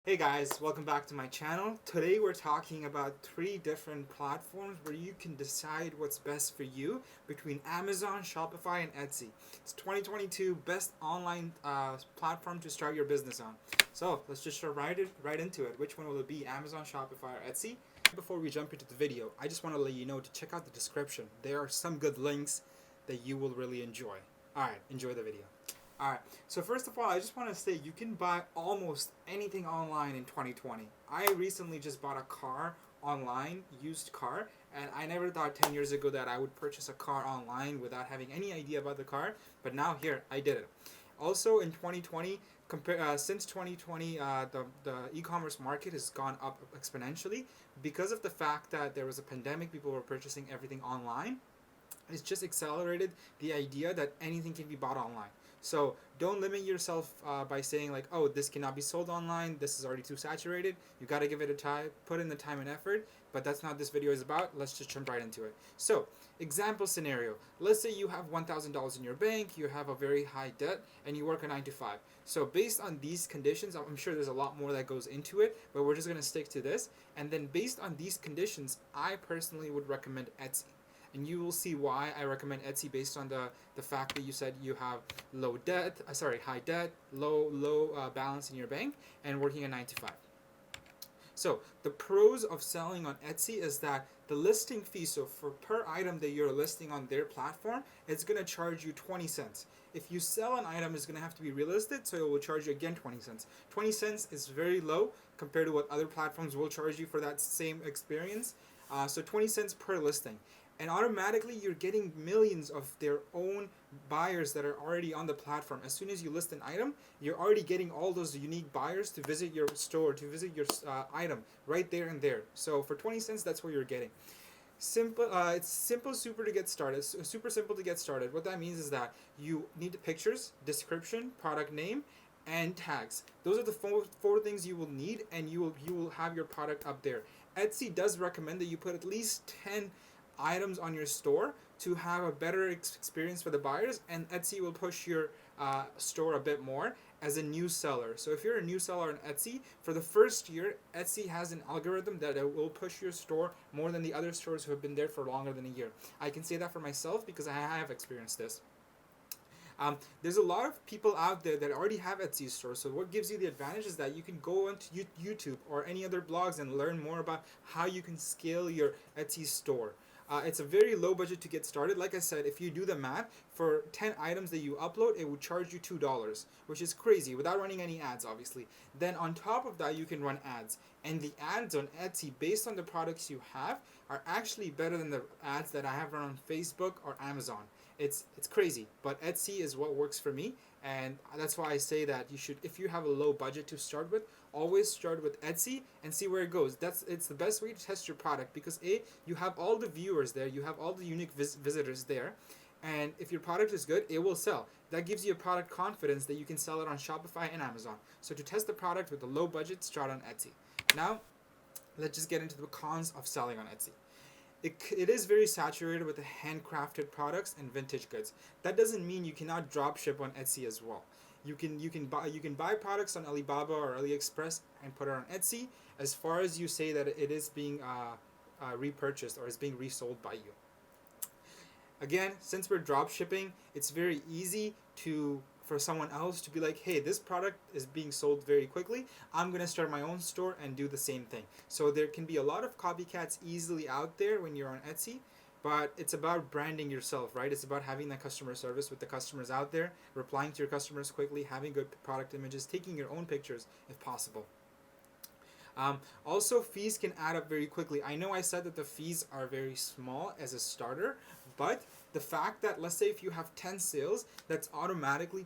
Hey guys, welcome back to my channel. Today we're talking about 3 different platforms where you can decide what's best for you between Amazon, Shopify, and Etsy. It's 2022 best online platform to start your business on. So let's just jump right into it. Which one will it be, Amazon, Shopify, or Etsy? Before we jump into the video, I just want to let you know to check out the description. There are some good links that you will really enjoy. Alright, enjoy the video. Alright, so first of all, I just want to say you can buy almost anything online in 2020. I recently just bought a car online, used car, and I never thought 10 years ago that I would purchase a car online without having any idea about the car, but now here, I did it. Also in 2020, since 2020, the e-commerce market has gone up exponentially because of the fact that there was a pandemic, people were purchasing everything online. It's just accelerated the idea that anything can be bought online. So don't limit yourself by saying like, oh, this cannot be sold online, this is already too saturated. You got to give it a try, put in the time and effort, but that's not what this video is about. Let's just jump right into it. So example scenario, let's say you have $1,000 in your bank, you have a very high debt, and you work a 9 to 5. So based on these conditions, I'm sure there's a lot more that goes into it, but we're just going to stick to this. And then based on these conditions, I personally would recommend Etsy. And you will see why I recommend Etsy based on the fact that you said you have high debt, low balance in your bank, and working a 9 to 5. So the pros of selling on Etsy is that the listing fee, so for per item that you're listing on their platform, it's going to charge you 20 cents. If you sell an item, it's going to have to be relisted, so it will charge you again 20 cents. 20 cents is very low compared to what other platforms will charge you for that same experience. So 20 cents per listing. And automatically you're getting millions of their own buyers that are already on the platform. As soon as you list an item, you're already getting all those unique buyers to visit your store, to visit your item right there and there. So for 20 cents, that's what you're getting. Simple. It's super to get started. Super simple to get started. What that means is that you need the pictures, description, product name, and tags. Those are the four things you will need, and you will have your product up there. Etsy does recommend that you put at least 10 items on your store to have a better experience for the buyers, and Etsy will push your store a bit more as a new seller. So if you're a new seller on Etsy, for the first year, Etsy has an algorithm that it will push your store more than the other stores who have been there for longer than a year. I can say that for myself because I have experienced this. There's a lot of people out there that already have Etsy stores. So what gives you the advantage is that you can go onto YouTube or any other blogs and learn more about how you can scale your Etsy store. It's a very low budget to get started. Like I said, if you do the math, for 10 items that you upload, it will charge you $2, which is crazy, without running any ads, obviously. Then on top of that, you can run ads. And the ads on Etsy, based on the products you have, are actually better than the ads that I have run on Facebook or Amazon. It's crazy, but Etsy is what works for me, and that's why I say that you should, if you have a low budget to start with, always start with Etsy and see where it goes. It's the best way to test your product because you have all the viewers there, you have all the unique visitors there, and if your product is good, it will sell. That gives you a product confidence that you can sell it on Shopify and Amazon. So to test the product with a low budget, start on Etsy. Now, let's just get into the cons of selling on Etsy. It is very saturated with the handcrafted products and vintage goods. That doesn't mean you cannot drop ship on Etsy as well. You can buy products on Alibaba or AliExpress and put it on Etsy as far as you say that it is being repurchased or is being resold by you. Again, since we're drop shipping, it's very easy for someone else to be like, hey, this product is being sold very quickly, I'm going to start my own store and do the same thing. So there can be a lot of copycats easily out there when you're on Etsy, but it's about branding yourself, right? It's about having that customer service with the customers out there, replying to your customers quickly, having good product images, taking your own pictures if possible. Also, fees can add up very quickly. I know I said that the fees are very small as a starter, but the fact that, let's say if you have 10 sales, that's automatically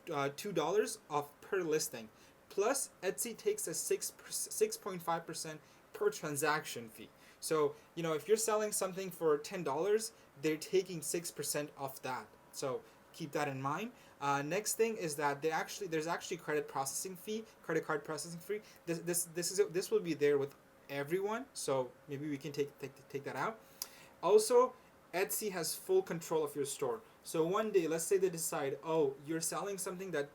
$2 off per listing. Plus, Etsy takes a 6.5% per transaction fee. So, if you're selling something for $10, they're taking 6% off that. So keep that in mind. Next thing is that there's actually credit card processing fee. This will be there with everyone. So maybe we can take that out. Also, Etsy has full control of your store. So one day, let's say they decide, oh, you're selling something that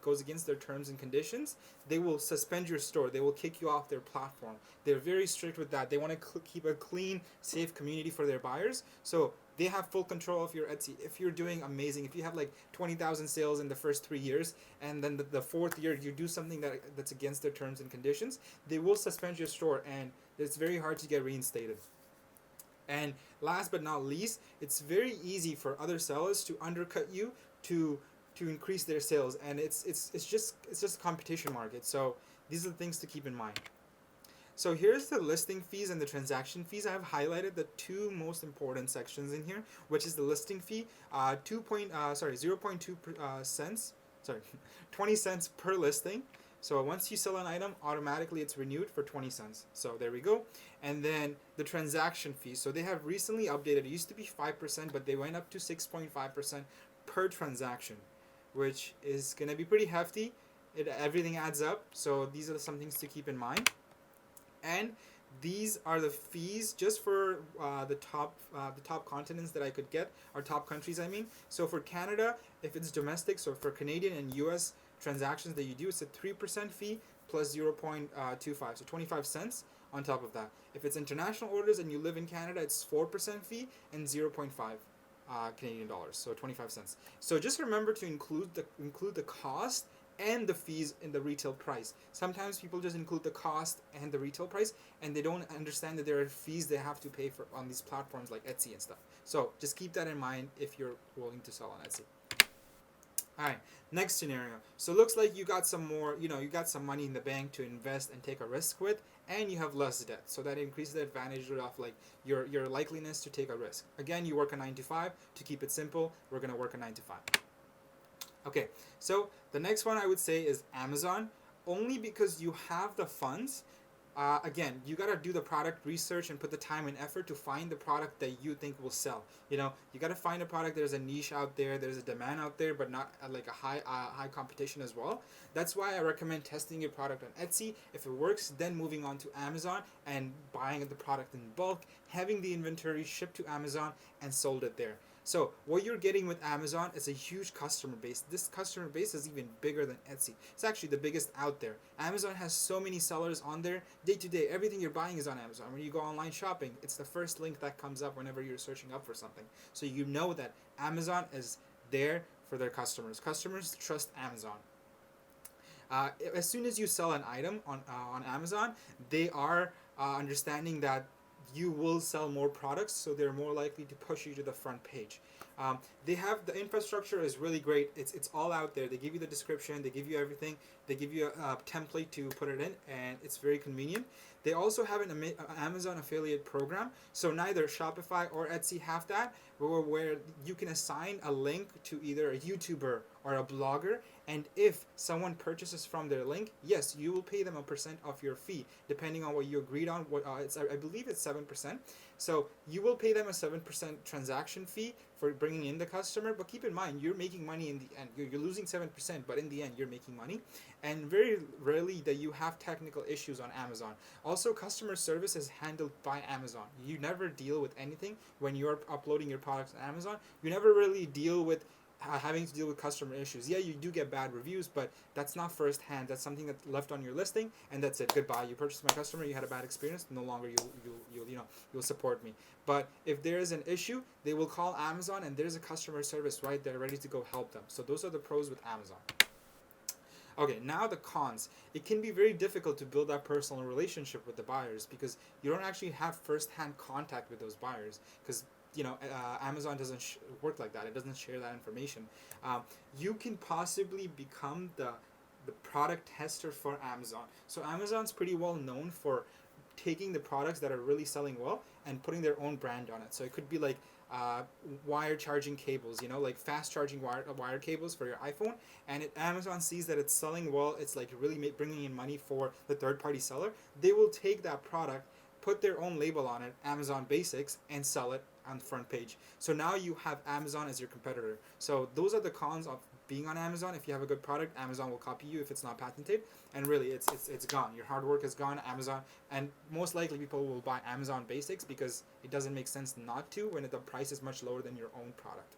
goes against their terms and conditions. They will suspend your store. They will kick you off their platform. They're very strict with that. They want to keep a clean, safe community for their buyers. So they have full control of your Etsy. If you're doing amazing, if you have like 20,000 sales in the first 3 years, and then the fourth year you do something that's against their terms and conditions, they will suspend your store, and it's very hard to get reinstated. And last but not least, it's very easy for other sellers to undercut you to increase their sales, and it's just a competition market. So these are the things to keep in mind. So here's the listing fees and the transaction fees. I have highlighted the two most important sections in here, which is the listing fee, 0.2 cents, sorry, 20 cents per listing. So once you sell an item, automatically it's renewed for 20 cents. So there we go. And then the transaction fee. So they have recently updated. It used to be 5%, but they went up to 6.5% per transaction, which is going to be pretty hefty. Everything adds up. So these are some things to keep in mind. And these are the fees just for the top continents that I could get, or top countries I mean. So for Canada, if it's domestic, so for Canadian and US transactions that you do, it's a 3% fee plus 0.25, so 25 cents on top of that. If it's international orders and you live in Canada, it's 4% fee and 0.5 Canadian dollars, so 25 cents. So just remember to include the cost and the fees in the retail price. Sometimes people just include the cost and the retail price, and they don't understand that there are fees they have to pay for on these platforms like Etsy and stuff. So just keep that in mind if you're willing to sell on Etsy. All right, next scenario. So it looks like you got some more, you got some money in the bank to invest and take a risk with, and you have less debt. So that increases the advantage of like your likeliness to take a risk. Again, you work a 9 to 5. To keep it simple, we're gonna work a 9 to 5. Okay, so the next one I would say is Amazon, only because you have the funds. Again, you gotta do the product research and put the time and effort to find the product that you think will sell. You gotta find a product. There's a niche out there. There's a demand out there, but not like a high competition as well. That's why I recommend testing your product on Etsy. If it works, then moving on to Amazon and buying the product in bulk, having the inventory shipped to Amazon and sold it there. So what you're getting with Amazon is a huge customer base. This customer base is even bigger than Etsy. It's actually the biggest out there. Amazon has so many sellers on there. Day to day, everything you're buying is on Amazon. When you go online shopping, it's the first link that comes up whenever you're searching up for something. So you know that Amazon is there for their customers. Customers trust Amazon. As soon as you sell an item on Amazon, they are understanding that you will sell more products, so they're more likely to push you to the front page. They have the infrastructure is really great. It's all out there. They give you the description, they give you everything, they give you a template to put it in, and it's very convenient. They also have an Amazon affiliate program, so neither Shopify or Etsy have that, where you can assign a link to either a YouTuber or a blogger, and if someone purchases from their link, yes, you will pay them a percent of your fee, depending on what you agreed on. I believe it's 7%. So you will pay them a 7% transaction fee for bringing in the customer, but keep in mind, you're making money in the end. You're losing 7%, but in the end, you're making money. And very rarely that you have technical issues on Amazon. Also, customer service is handled by Amazon. You never deal with anything when you're uploading your products on Amazon. You never really deal with having to deal with customer issues. Yeah, you do get bad reviews, but that's not first hand. That's something that's left on your listing, and that's it. Goodbye. You purchased my customer. You had a bad experience. No longer you'll support me. But if there is an issue, they will call Amazon, and there's a customer service right there ready to go help them. So those are the pros with Amazon. Okay, now the cons. It can be very difficult to build that personal relationship with the buyers because you don't actually have first-hand contact with those buyers because Amazon doesn't work like that. It doesn't share that information. You can possibly become the product tester for Amazon. So Amazon's pretty well known for taking the products that are really selling well and putting their own brand on it. So it could be like wire charging cables, like fast charging wire cables for your iPhone. And Amazon sees that it's selling well. It's like really bringing in money for the third-party seller. They will take that product, put their own label on it, Amazon Basics, and sell it on the front page. So now you have Amazon as your competitor. So those are the cons of being on Amazon. If you have a good product, Amazon will copy you if it's not patented, and really it's gone. Your hard work is gone. Amazon, and most likely people will buy Amazon Basics because it doesn't make sense not to when the price is much lower than your own product.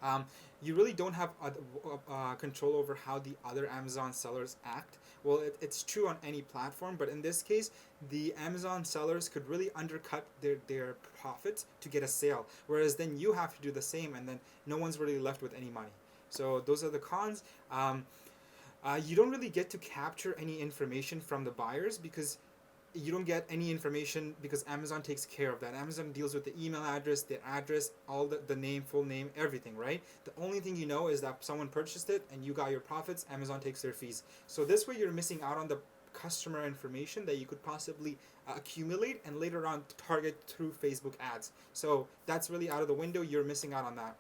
um, you really don't have control over how the other Amazon sellers act. Well, it's true on any platform, but in this case, the Amazon sellers could really undercut their profits to get a sale, whereas then you have to do the same, and then no one's really left with any money. So those are the cons. You don't really get to capture any information from the buyers because you don't get any information because Amazon takes care of that. Amazon deals with the email address, their address, all the name, full name, everything, right? The only thing you know is that someone purchased it and you got your profits, Amazon takes their fees. So this way you're missing out on the customer information that you could possibly accumulate and later on target through Facebook ads. So that's really out of the window. You're missing out on that.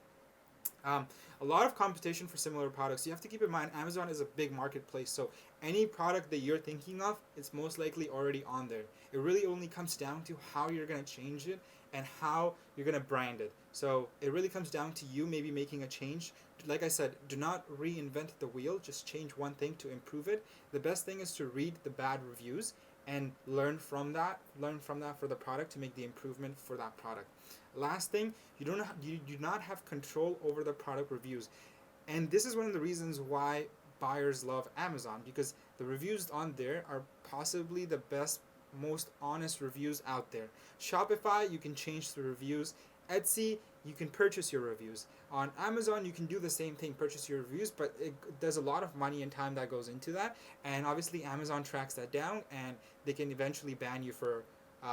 Um, a lot of competition for similar products. You have to keep in mind Amazon is a big marketplace, so any product that you're thinking of, it's most likely already on there. It really only comes down to how you're going to change it and how you're going to brand it. So it really comes down to you maybe making a change. Like I said, do not reinvent the wheel, just change one thing to improve it. The best thing is to read the bad reviews and learn from that for the product to make the improvement for that product. Last thing, you do not have control over the product reviews. And this is one of the reasons why buyers love Amazon, because the reviews on there are possibly the best, most honest reviews out there. Shopify, you can change the reviews. Etsy, you can purchase your reviews. On Amazon, you can do the same thing, purchase your reviews, but there's a lot of money and time that goes into that. And obviously, Amazon tracks that down, and they can eventually ban you for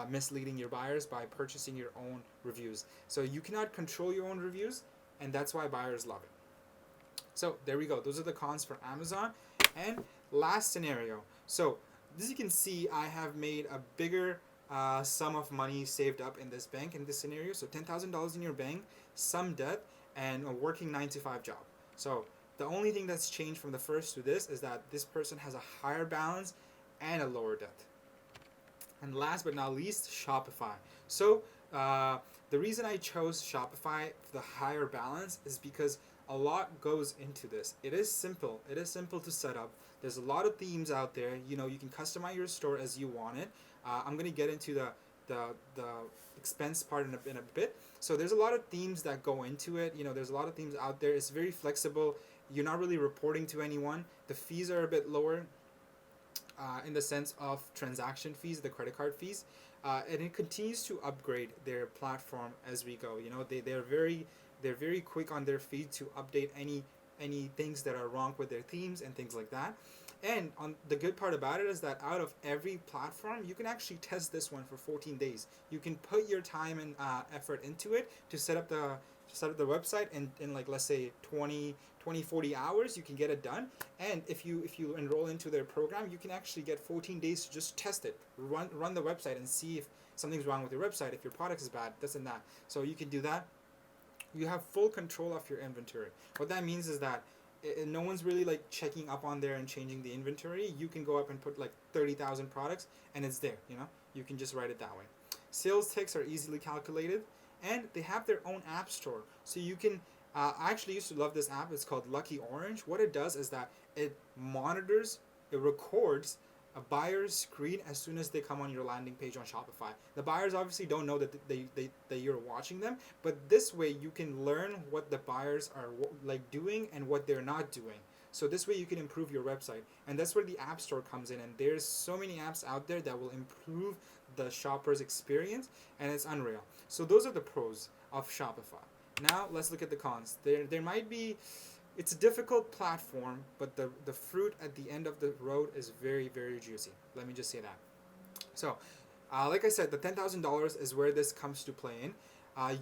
misleading your buyers by purchasing your own reviews. So you cannot control your own reviews, and that's why buyers love it. So there we go. Those are the cons for Amazon. And last scenario. So as you can see, I have made a bigger sum of money saved up in this bank in this scenario. So $10,000 in your bank, some debt, and a working 9-to-5 job. So the only thing that's changed from the first to this is that this person has a higher balance and a lower debt. And last but not least, Shopify. So the reason I chose Shopify for the higher balance is because a lot goes into this. It is simple. It is simple to set up. There's a lot of themes out there. You know, you can customize your store as you want it. I'm gonna get into the expense part in a bit. So there's a lot of themes that go into it. You know, there's a lot of themes out there. It's very flexible. You're not really reporting to anyone. The fees are a bit lower. In the sense of transaction fees, the credit card fees, and it continues to upgrade their platform as we go. You know, they're very quick on their feed to update any things that are wrong with their themes and things like that. And on the good part about it is that out of every platform, you can actually test this one for 14 days. You can put your time and effort into it to set up the website, and in like, let's say 40 hours you can get it done. And if you enroll into their program, you can actually get 14 days to just test it, run the website and see if something's wrong with your website, if your product is bad, this and that. So you can do that. You have full control of your inventory. What that means is that no one's really like checking up on there and changing the inventory. You can go up and put like 30,000 products and it's there. You know, you can just write it that way. Sales ticks are easily calculated, and they have their own app store, so you can I actually used to love this app. It's called Lucky Orange. What it does is that it records a buyer's screen as soon as they come on your landing page on Shopify. The buyers obviously don't know that that you're watching them, but this way you can learn what the buyers are like doing and what they're not doing. So this way you can improve your website, and that's where the app store comes in. And there's so many apps out there that will improve the shopper's experience, and it's unreal. So those are the pros of Shopify. Now let's look at the cons. There might be, it's a difficult platform, but the fruit at the end of the road is very, very juicy. Let me just say that. So, like I said, the $10,000 is where this comes to play in.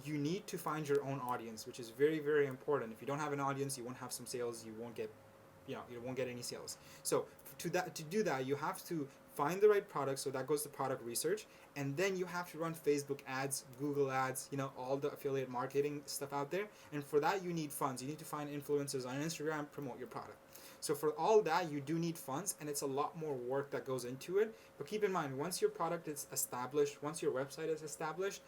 You need to find your own audience, which is very, very important. If you don't have an audience, you won't have some sales. You won't get any sales. So to do that, you have to find the right product. So that goes to product research, and then you have to run Facebook ads, Google ads, all the affiliate marketing stuff out there. And for that, you need funds. You need to find influencers on Instagram, promote your product. So for all that, you do need funds, and it's a lot more work that goes into it. But keep in mind, once your product is established, once your website is established,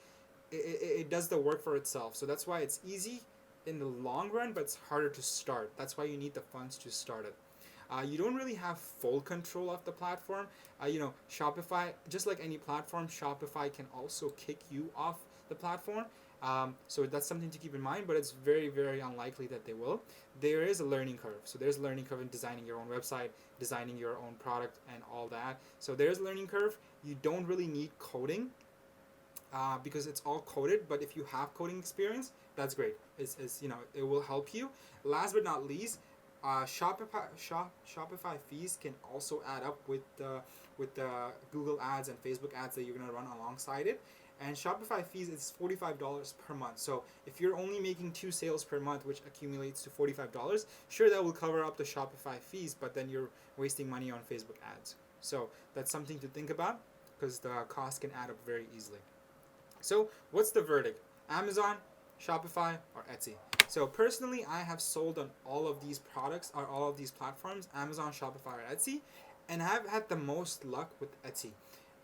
it does the work for itself. So that's why it's easy in the long run, but it's harder to start. That's why you need the funds to start it. You don't really have full control of the platform. Shopify, just like any platform, Shopify can also kick you off the platform. So that's something to keep in mind, but it's very, very unlikely that they will. There is a learning curve. So there's a learning curve in designing your own website, designing your own product, and all that. So there's a learning curve. You don't really need coding because it's all coded. But if you have coding experience, that's great. It will help you. Last but not least, Shopify fees can also add up with the Google ads and Facebook ads that you're gonna run alongside it. And Shopify fees is $45 per month. So if you're only making 2 sales per month, which accumulates to $45, sure, that will cover up the Shopify fees, but then you're wasting money on Facebook ads. So that's something to think about because the cost can add up very easily. So what's the verdict? Amazon, Shopify, or Etsy? So personally, I have sold on all of these products or all of these platforms, Amazon, Shopify, or Etsy, and I've had the most luck with Etsy.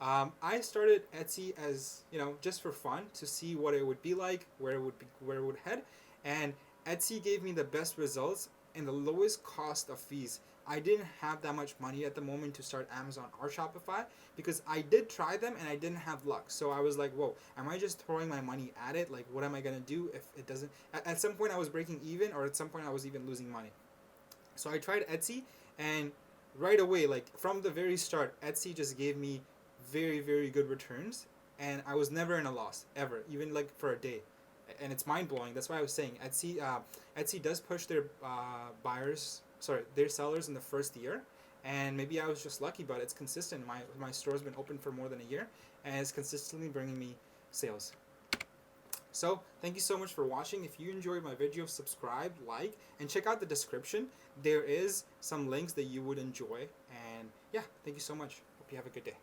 I started Etsy as just for fun to see what it would be like, where it would head, and Etsy gave me the best results and the lowest cost of fees. I didn't have that much money at the moment to start Amazon or Shopify because I did try them and I didn't have luck. So I was like, whoa, am I just throwing my money at it? Like, what am I gonna do if it doesn't? At some point, I was breaking even, or at some point, I was even losing money. So I tried Etsy, and right away, like from the very start, Etsy just gave me very, very good returns, and I was never in a loss ever, even like for a day. And it's mind blowing. That's why I was saying Etsy does push their their sellers in the first year, and maybe I was just lucky, but it's consistent. My store's been open for more than a year, and it's consistently bringing me sales. So thank you so much for watching. If you enjoyed my video, subscribe, like, and check out the description. There is some links that you would enjoy. And yeah, thank you so much. Hope you have a good day.